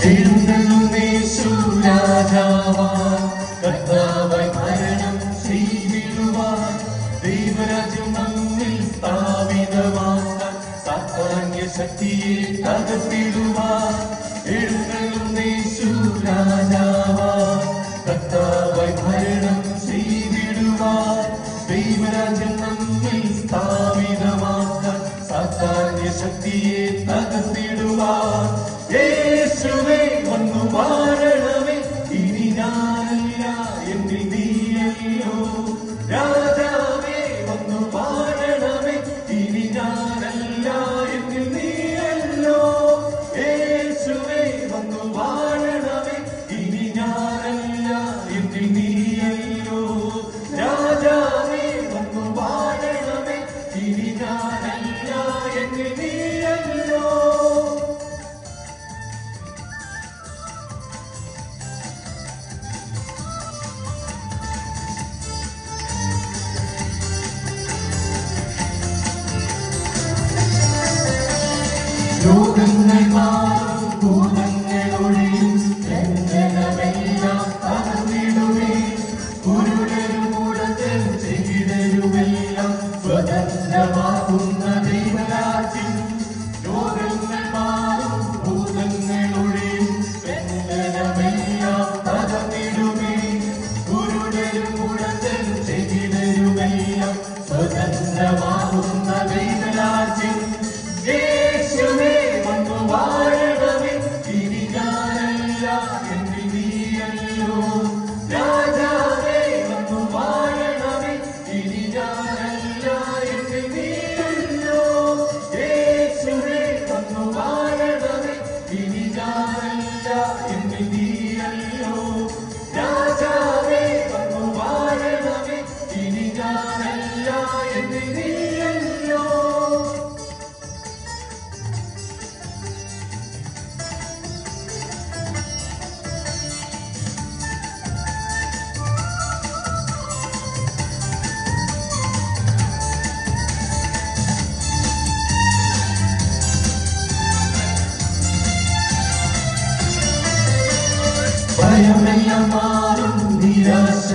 എഴുന്നള്ളുന്നേശു രാജാവാൻ കർത്താവായി ഭരണം ചെയ്തിടുവാൻ ദൈവരാജ്യം നമ്മിൽ സ്ഥാപിതമാക്കാൻ സാത്താന്യ ശക്തിയെ തകർത്തിടുവാൻ എഴുന്നള്ളുന്നേശു രാജാവാൻ കർത്താവായി ഭരണം ചെയ്തിടുവാൻ ദൈവരാജ്യം നമ്മിൽ സ്ഥാപിതമാക്കാൻ സാത്താന്യ ശക്തിയെ തകർത്തിടുവാൻ യേശുവേ വന്നു വാഴണമേ ഇനി ഞാനല്ല എന്നിൽ നീയല്ലോ രാജാവേ വന്നു വാഴണമേ ഇനി ഞാനല്ല എന്നിൽ നീയല്ലോ യേശുവേ വന്നു വാഴണമേ ഇനി ഞാനല്ല എന്നിൽ നീയല്ലോ രാജാവേ വന്നു വാഴണമേ ഇനി ഞാനല്ല എന്നിൽ നീയല്ലോ രോഗങ്ങൾ മാറും ഭൂതങ്ങൾ ഒഴിയും ലംഘനമെല്ലാം തകർന്നിടുമേ കുരുടരും മൂടത്തിൽ ചെകിടരുമെല്ലാം സ്വതന്ത്രമാകുന്ന ദൈവരാജ്യം രോഗങ്ങൾ മാറും ഭൂതങ്ങൾ ഒഴിയും ലംഘനമെല്ലാം തകർന്നിടുമേ കുരുടരും മൂടത്തിൽ ചെകിടരുമെല്ലാം സ്വതന്ത്രമാകുന്ന ദൈവരാജ്യം യേശുവേ വന്നു വാഴണമേ ഇനി ഞാനല്ല എന്നിൽ നീയല്ലോ രാജാവേ വന്നു വാഴണമേ ഇനി ഞാനല്ല എന്നിൽ നീയല്ലോ യേശുവേ വന്നു വാഴണമേ ഇനി ഞാനല്ല എന്നിൽ നീയല്ലോ രാജാവേ വന്നു വാഴണമേ ഇനി ഞാനല്ല എന്നിൽ നീയല്ലോ ഭയമെല്ലാം മാറും നിരാശ